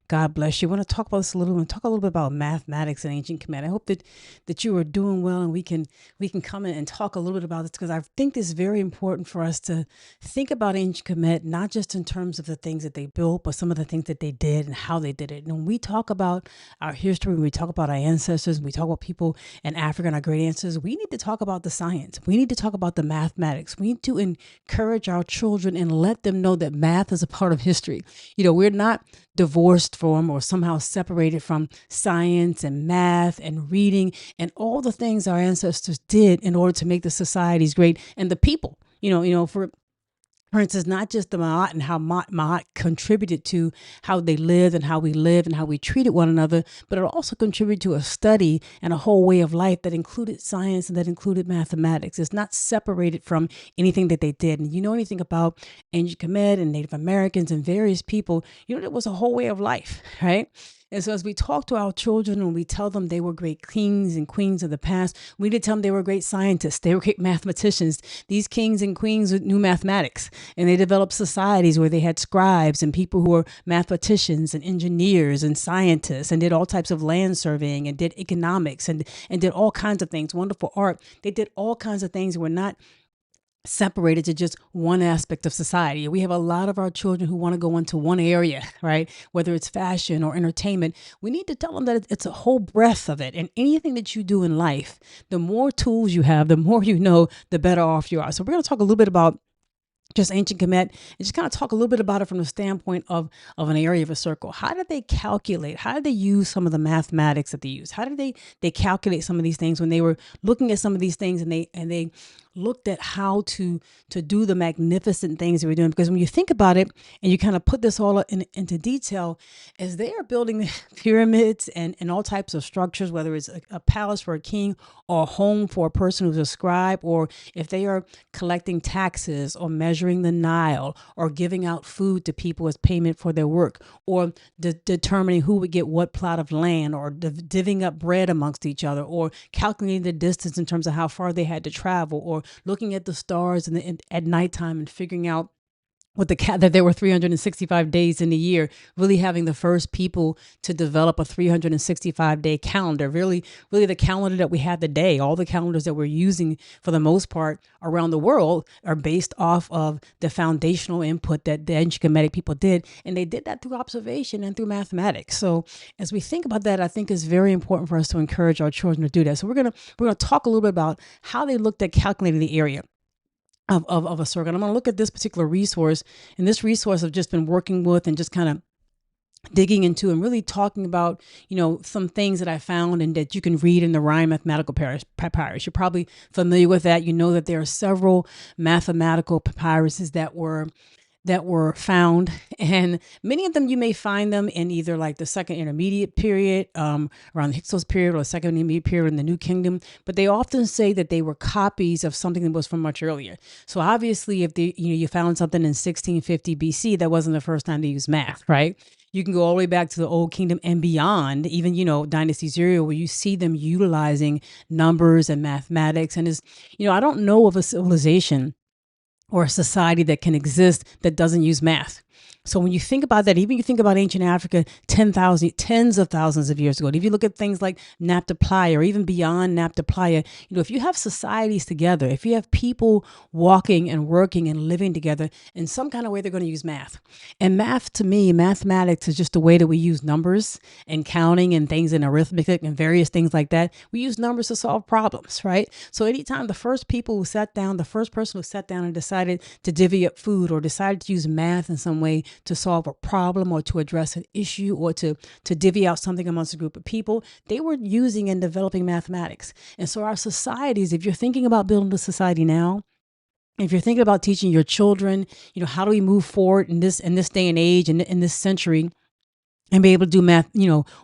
God bless you. I want to talk about this a little and talk a little bit about mathematics in ancient Kemet. I hope that you are doing well, and we can come in and talk a little bit about this, because I think it's very important for us to think about ancient Kemet, not just in terms of the things that they built, but some of the things that they did and how they did it. And when we talk about our history, when we talk about our ancestors, when we talk about people in Africa and our great ancestors, we need to talk about the science. We need to talk about the mathematics. We need to encourage our children and let them know that math is a part of history. We're not divorced from or somehow separated from science and math and reading and all the things our ancestors did in order to make the societies great and the people. For instance, not just the Ma'at and how Ma'at contributed to how they lived and how we lived and how we treated one another, but it also contributed to a study and a whole way of life that included science and that included mathematics. It's not separated from anything that they did. And you know anything about ancient Kemet and Native Americans and various people, it was a whole way of life, right? And so as we talk to our children and we tell them they were great kings and queens of the past, we did tell them they were great scientists. They were great mathematicians. These kings and queens knew mathematics, and they developed societies where they had scribes and people who were mathematicians and engineers and scientists and did all types of land surveying and did economics and did all kinds of things, wonderful art. They did all kinds of things that were not separated to just one aspect of society. We have a lot of our children who want to go into one area, right? Whether it's fashion or entertainment, we need to tell them that it's a whole breadth of it. And anything that you do in life, the more tools you have, the more you know, the better off you are. So we're going to talk a little bit about just ancient Kemet, and just kind of talk a little bit about it from the standpoint of an area of a circle. How did they calculate? How did they use some of the mathematics that they used? How did they calculate some of these things when they were looking at some of these things and they looked at how to do the magnificent things they were doing? Because when you think about it and you kind of put this all into detail, as they are building pyramids and all types of structures, whether it's a palace for a king or a home for a person who's a scribe, or if they are collecting taxes or measuring the Nile or giving out food to people as payment for their work, or determining who would get what plot of land, or divvying up bread amongst each other, or calculating the distance in terms of how far they had to travel, or looking at the stars at nighttime and figuring out that there were 365 days in the year, really having the first people to develop a 365-day calendar, really the calendar that we have today. All the calendars that we're using for the most part around the world are based off of the foundational input that the ancient Kemetic people did. And they did that through observation and through mathematics. So as we think about that, I think it's very important for us to encourage our children to do that. So we're gonna talk a little bit about how they looked at calculating the area of a circle. And I'm going to look at this particular resource, and this resource I've just been working with and just kind of digging into and really talking about, some things that I found and that you can read in the Rhine Mathematical Papyrus. You're probably familiar with that. You know that there are several mathematical papyruses that were found, and many of them you may find them in either like the second intermediate period, around the Hyksos period, or the second intermediate period in the New Kingdom. But they often say that they were copies of something that was from much earlier. So obviously, if you found something in 1650 BC, that wasn't the first time they used math, right? You can go all the way back to the Old Kingdom and beyond, even, Dynasty 0, where you see them utilizing numbers and mathematics. And I don't know of a civilization or a society that can exist that doesn't use math. So when you think about that, even you think about ancient Africa, tens of thousands of years ago, if you look at things like Nabta Playa or even beyond Nabta Playa, if you have societies together, if you have people walking and working and living together in some kind of way, they're going to use math. And math, to me, mathematics is just the way that we use numbers and counting and things in arithmetic and various things like that. We use numbers to solve problems, right? So anytime the first person who sat down and decided to divvy up food or decided to use math in some way to solve a problem or to address an issue or to divvy out something amongst a group of people, they were using and developing mathematics. And so our societies, if you're thinking about building a society now, if you're thinking about teaching your children, how do we move forward in this day and age and in this century, and be able to do math,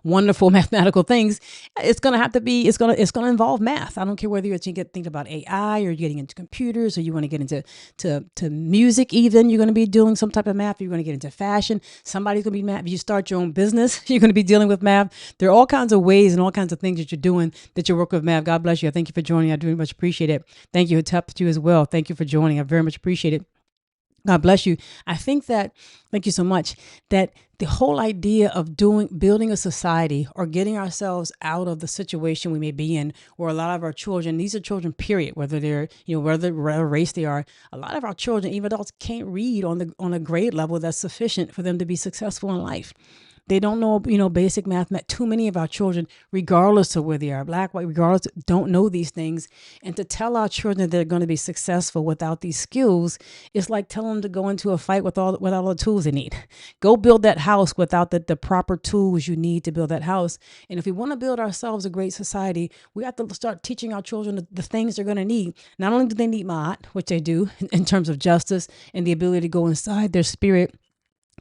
wonderful mathematical things, it's going to involve math. I don't care whether you're thinking about AI or you're getting into computers or you want to get into to music, even you're going to be doing some type of math. You're going to get into fashion. Somebody's going to be math. If you start your own business, you're going to be dealing with math. There are all kinds of ways and all kinds of things that you're doing that you work with math. God bless you. I thank you for joining. I do very much appreciate it. Thank you, Hotep, to you as well. Thank you for joining. I very much appreciate it. God bless you. I think that, thank you so much, that the whole idea of building a society or getting ourselves out of the situation we may be in, where a lot of our children, these are children, period, whether they're, whether race they are, a lot of our children, even adults, can't read on a grade level that's sufficient for them to be successful in life. They don't know, basic math. Too many of our children, regardless of where they are, black, white, regardless, don't know these things. And to tell our children they're going to be successful without these skills is like telling them to go into a fight without all the tools they need. Go build that house without the proper tools you need to build that house. And if we want to build ourselves a great society, we have to start teaching our children the things they're going to need. Not only do they need ma'at, which they do in terms of justice and the ability to go inside their spirit,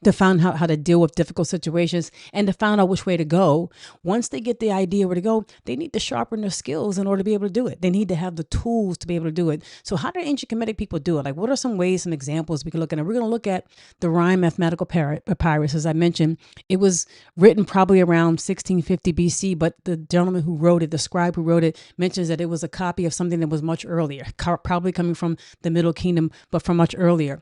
to find out how to deal with difficult situations and to find out which way to go. Once they get the idea where to go, they need to sharpen their skills in order to be able to do it. They need to have the tools to be able to do it. So how did ancient Kemetic people do it? Like, what are some ways, some examples we can look at? And we're going to look at the Rhine mathematical papyrus. As I mentioned, it was written probably around 1650 BC, but the gentleman who wrote it, the scribe who wrote it, mentions that it was a copy of something that was much earlier, probably coming from the Middle Kingdom, but from much earlier.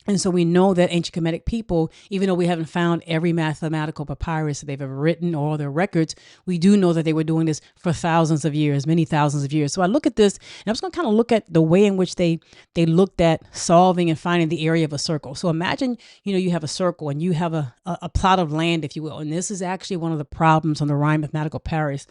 And so we know that ancient Kemetic people, even though we haven't found every mathematical papyrus that they've ever written or their records, we do know that they were doing this for thousands of years, many thousands of years. So I look at this, and I'm just going to kind of look at the way in which they looked at solving and finding the area of a circle. So imagine, you have a circle and you have a plot of land, if you will. And this is actually one of the problems on the Rhine mathematical papyrus.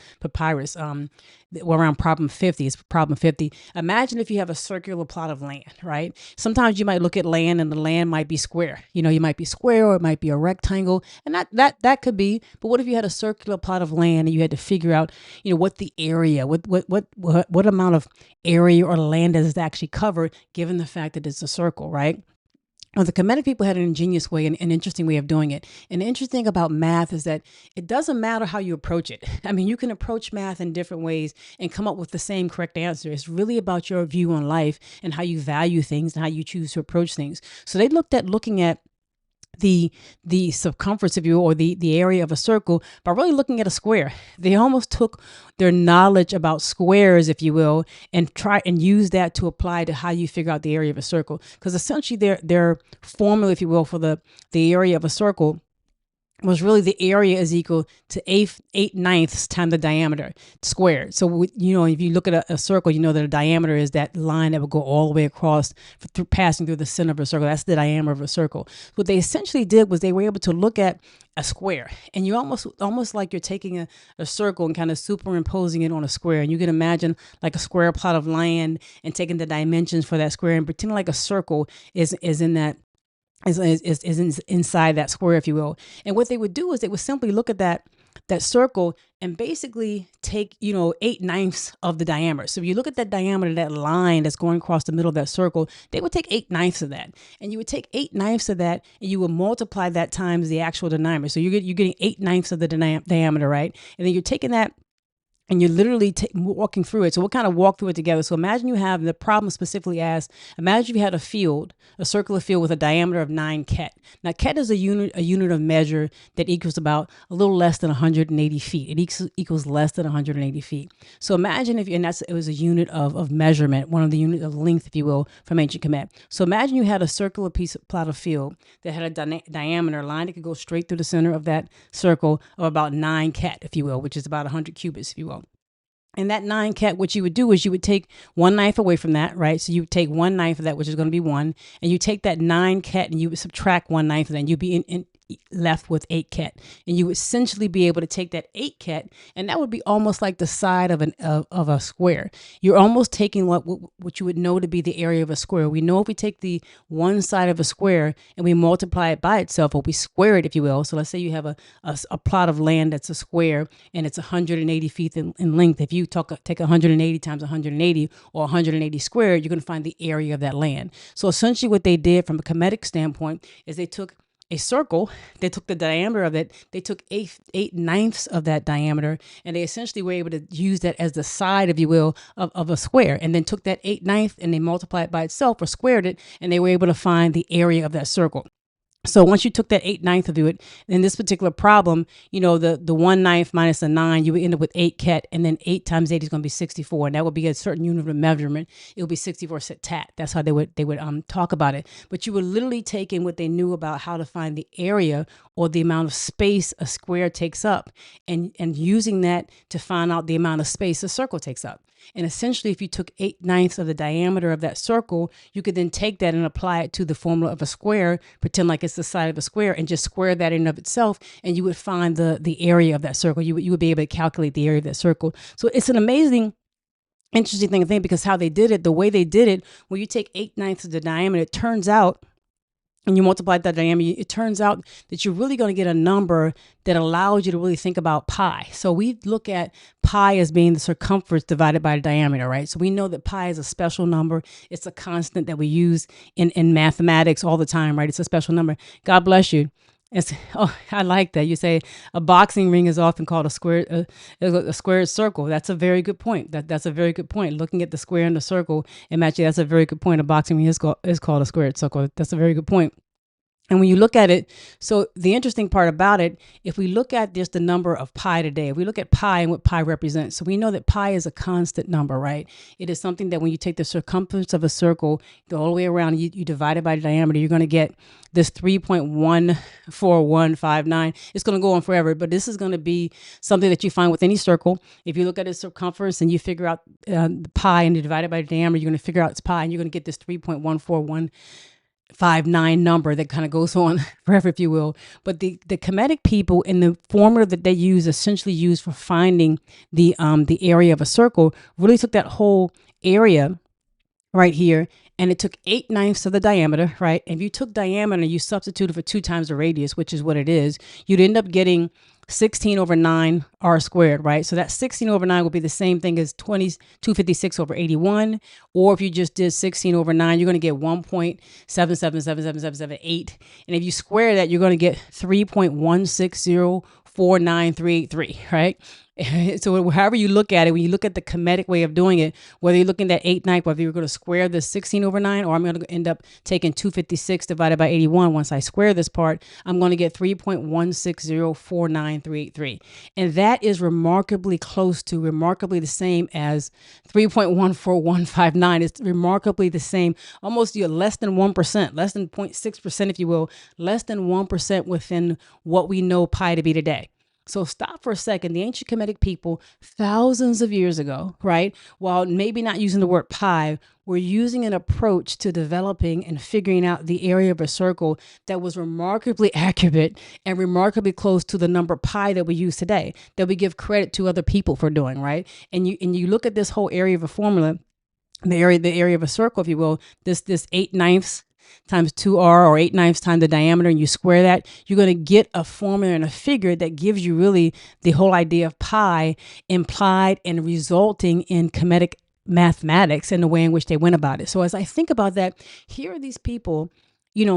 Around problem 50. It's problem 50. Imagine if you have a circular plot of land, right? Sometimes you might look at land and the land might be square. You might be square or it might be a rectangle, and that could be. But what if you had a circular plot of land and you had to figure out, what the area, what amount of area or land does it actually cover, given the fact that it's a circle, right? Well, the Kemetic people had an ingenious way, an interesting way of doing it. And the interesting thing about math is that it doesn't matter how you approach it. I mean, you can approach math in different ways and come up with the same correct answer. It's really about your view on life and how you value things and how you choose to approach things. So they looking at the circumference, if you will, or the area of a circle by really looking at a square. They almost took their knowledge about squares, if you will, and try and use that to apply to how you figure out the area of a circle. Because essentially their formula, if you will, for the area of a circle was really the area is equal to 8/9 times the diameter squared. So, if you look at a circle, you know that a diameter is that line that will go all the way across passing through the center of a circle. That's the diameter of a circle. What they essentially did was they were able to look at a square, and you almost like you're taking a circle and kind of superimposing it on a square. And you can imagine like a square plot of land and taking the dimensions for that square and pretending like a circle is in that is inside that square, if you will. And what they would do is they would simply look at that circle and basically take, 8/9 of the diameter. So if you look at that diameter, that line that's going across the middle of that circle, they would take 8/9 of that. And you would take 8/9 of that and you would multiply that times the actual diameter. So you're getting 8/9 of the diameter, right? And then you're taking that and you're literally walking through it. So we'll kind of walk through it together. So imagine you have the problem specifically asked, imagine if you had a circular field with a diameter of 9 ket. Now, ket is a unit of measure that equals about a little less than 180 feet. It equals less than 180 feet. So imagine it was a unit of measurement, one of the unit of length, if you will, from ancient Kemet. So imagine you had a circular plot of field that had a diameter line that could go straight through the center of that circle of about 9 ket, if you will, which is about 100 cubits, if you will. And that 9 ket, what you would do is you would take 1/9 away from that, right? So you would take 1/9 of that, which is going to be 1, and you take that 9 ket and you would subtract 1/9 of that, and you'd be left with 8 ket. And you would essentially be able to take that 8 ket, and that would be almost like the side of a square. You're almost taking what you would know to be the area of a square. We know if we take the one side of a square and we multiply it by itself, or we square it, if you will. So let's say you have a plot of land that's a square and it's 180 feet in length. If you take 180 times 180 or 180 squared, you're going to find the area of that land. So essentially what they did from a Kemetic standpoint is they took a circle, they took the diameter of it, they took 8/9 of that diameter, and they essentially were able to use that as the side, if you will, of a square, and then took that 8/9 and they multiplied it by itself or squared it, and they were able to find the area of that circle. So once you took that 8/9 of it, in this particular problem, the 1/9 minus the 9, you would end up with 8 ket, and then 8 times 8 is going to be 64, and that would be a certain unit of measurement. It would be 64 tat. That's how they would talk about it. But you were literally taking what they knew about how to find the area or the amount of space a square takes up, and using that to find out the amount of space a circle takes up. And essentially, if you took 8/9 of the diameter of that circle, you could then take that and apply it to the formula of a square, pretend like it's the side of a square, and just square that in and of itself, and you would find the area of that circle. You would be able to calculate the area of that circle. So it's an amazing, interesting thing to think, because how they did it, the way they did it, when you take 8/9 of the diameter, it turns out, and you multiply that diameter, it turns out that you're really going to get a number that allows you to really think about pi. So we look at pi as being the circumference divided by the diameter, right? So we know that pi is a special number. It's a constant that we use in mathematics all the time, right? It's a special number. God bless you. I like that. You say a boxing ring is often called a squared circle. That's a very good point. That's a very good point. Looking at the square and the circle, and actually that's a very good point. A boxing ring is called a squared circle. That's a very good point. And when you look at it, so the interesting part about it, if we look at just the number of pi today, if we look at pi and what pi represents, so we know that pi is a constant number, right? It is something that when you take the circumference of a circle, go all the way around, you divide it by the diameter, you're going to get this 3.14159. It's going to go on forever, but this is going to be something that you find with any circle. If you look at its circumference and you figure out the pi and you divide it by the diameter, you're going to figure out its pi, and you're going to get this 3.14159 number that kind of goes on forever, if you will. But the Kemetic people, in the formula that they use, essentially used for finding the area of a circle, really took that whole area right here, and it took 8/9 of the diameter, right? And if you took diameter and you substituted for 2 times the radius, which is what it is, you'd end up getting 16/9 r squared, right? So that 16/9 will be the same thing as 256/81. Or if you just did 16/9, you're going to get 1.7777778. And if you square that, you're going to get 3.1604933, right? So however you look at it, when you look at the Kemetic way of doing it, whether you're looking at 8/9, whether you're going to square the 16/9, or I'm going to end up taking 256 divided by 81. Once I square this part, I'm going to get 3.1604933. And that is remarkably the same as 3.14159. It's remarkably the same, almost less than 1%, less than 0.6%, if you will, less than 1% within what we know pi to be today. So stop for a second. The ancient Kemetic people, thousands of years ago, right, while maybe not using the word pi, were using an approach to developing and figuring out the area of a circle that was remarkably accurate and remarkably close to the number pi that we use today, that we give credit to other people for doing, right? And you look at this whole area of a formula, the area of a circle, if you will, this 8/9 times 2r, or 8/9 times the diameter, and you square that, you're going to get a formula and a figure that gives you really the whole idea of pi implied and resulting in Kemetic mathematics and the way in which they went about it. So as I think about that, here are these people,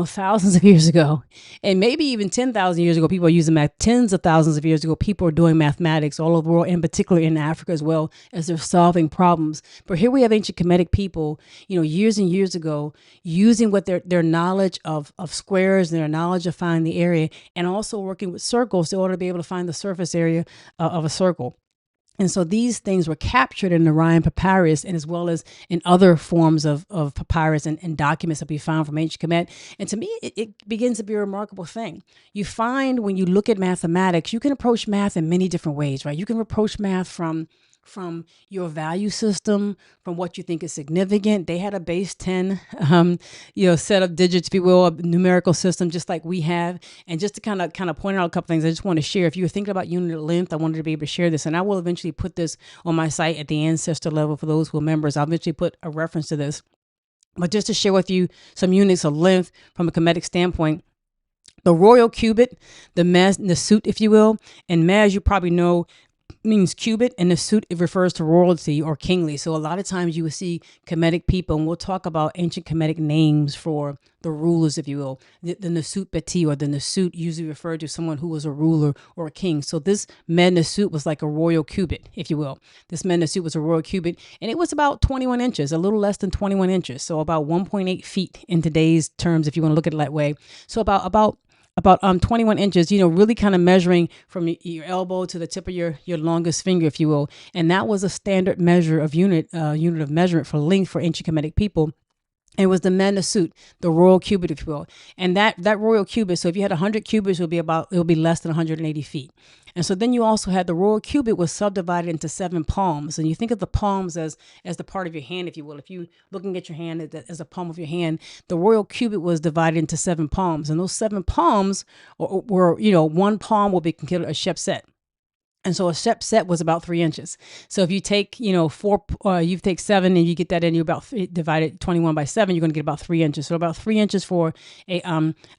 thousands of years ago, and maybe even 10,000 years ago, people are using math. Tens of thousands of years ago, people are doing mathematics all over the world, in particular in Africa as well, as they're solving problems. But here we have ancient Kemetic people, years and years ago, using what their knowledge of squares and their knowledge of finding the area, and also working with circles in order to be able to find the surface area of a circle. And so these things were captured in the Orion papyrus, and as well as in other forms of papyrus and documents that we found from ancient Kemet. And to me, it begins to be a remarkable thing. You find when you look at mathematics, you can approach math in many different ways, right? You can approach math from your value system, from what you think is significant. They had a base 10, set of digits, if you will, a numerical system, just like we have. And just to kind of point out a couple things, I just want to share. If you were thinking about unit length, I wanted to be able to share this, and I will eventually put this on my site at the ancestor level for those who are members. I'll eventually put a reference to this. But just to share with you some units of length from a Kemetic standpoint, the royal cubit, the suit, if you will, and as you probably know, means cubit, and Nasut, it refers to royalty or kingly. So a lot of times you will see Kemetic people, and we'll talk about ancient Kemetic names for the rulers, if you will. The Nasut Beti, or the Nasut, usually referred to someone who was a ruler or a king. So this med Nasut was like a royal cubit, if you will. This med Nasut was a royal cubit, and it was about 21 inches, a little less than 21 inches. So about 1.8 feet in today's terms, if you want to look at it that way. So about 21 inches, really kind of measuring from your elbow to the tip of your longest finger, if you will. And that was a standard measure of unit of measurement for length for ancient Kemetic people. It was the Menasut, the royal cubit, if you will. And that royal cubit, so if you had 100 cubits, it would be less than 180 feet. And so then you also had the royal cubit was subdivided into 7 palms. And you think of the palms as the part of your hand, if you will. If you looking at your hand as a palm of your hand, the royal cubit was divided into 7 palms. And those 7 palms were, one palm will be considered a shepset. And so a shepset was about 3 inches. So if you take, you take 7 and you get that in, you divided 21 by 7, you're going to get about 3 inches. So about 3 inches for a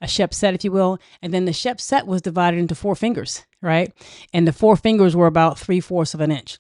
shepset, if you will. And then the shepset was divided into 4 fingers, right? And the 4 fingers were about 3/4 of an inch.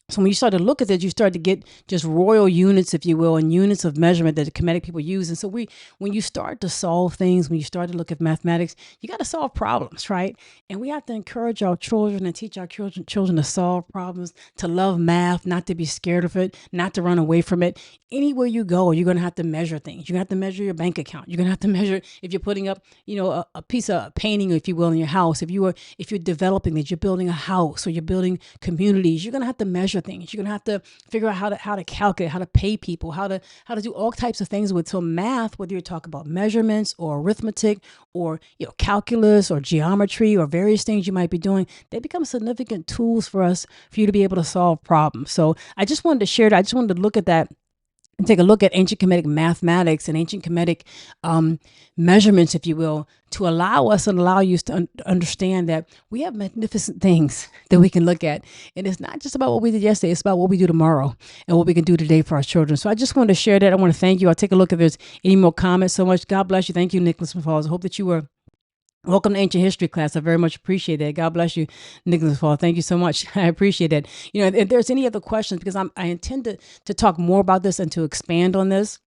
So when you start to look at it, you start to get just royal units, if you will, and units of measurement that the Kemetic people use. And so when you start to solve things, when you start to look at mathematics, you got to solve problems, right? And we have to encourage our children and teach our children to solve problems, to love math, not to be scared of it, not to run away from it. Anywhere you go, you're going to have to measure things. You're going to have to measure your bank account. You're going to have to measure if you're putting up, a piece of painting, if you will, in your house. If you're developing it, you're building a house or you're building communities, you're going to have to measure things. You're going to have to figure out how to calculate, how to pay people, how to do all types of things with. So math, whether you're talking about measurements or arithmetic or calculus or geometry or various things you might be doing, they become significant tools for you to be able to solve problems. So I just wanted to share that. I just wanted to look at that and take a look at ancient Kemetic mathematics and ancient Kemetic measurements, if you will, to allow us and allow you to understand that we have magnificent things that we can look at. And it's not just about what we did yesterday, it's about what we do tomorrow and what we can do today for our children. So I just wanted to share that. I want to thank you. I'll take a look if there's any more comments. So much. God bless you. Thank you, Nicholas Falls. I hope that you were welcome to Ancient History class. I very much appreciate that. God bless you, Nicholas Fall. Thank you so much. I appreciate that. If there's any other questions, because I intend to talk more about this and to expand on this.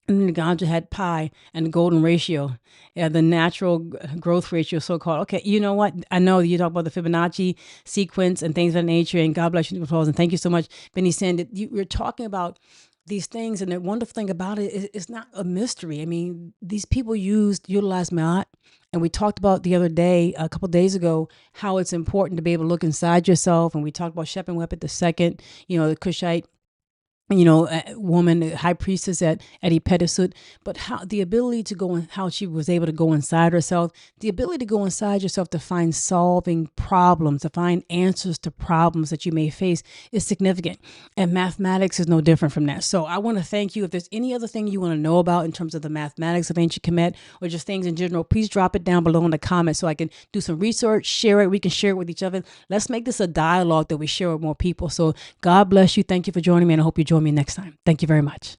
And then Ganja had pi and the golden ratio, the natural growth ratio, so-called. Okay, you know what? I know you talk about the Fibonacci sequence and things of that nature, and God bless you, Nicholas Falls. And thank you so much, Benny Sand. We're talking about these things, and the wonderful thing about it is it's not a mystery. I mean, these people utilize Ma'at, and we talked about the other day, a couple of days ago, how it's important to be able to look inside yourself, and we talked about Shephenwepet II, the Kushite woman, the high priestess at Ephesus, but how the ability to go and how she was able to go inside herself, the ability to go inside yourself to find solving problems, to find answers to problems that you may face is significant. And mathematics is no different from that. So I want to thank you. If there's any other thing you want to know about in terms of the mathematics of ancient Kemet or just things in general, please drop it down below in the comments so I can do some research, share it. We can share it with each other. Let's make this a dialogue that we share with more people. So God bless you. Thank you for joining me, and I hope you join me next time. Thank you very much.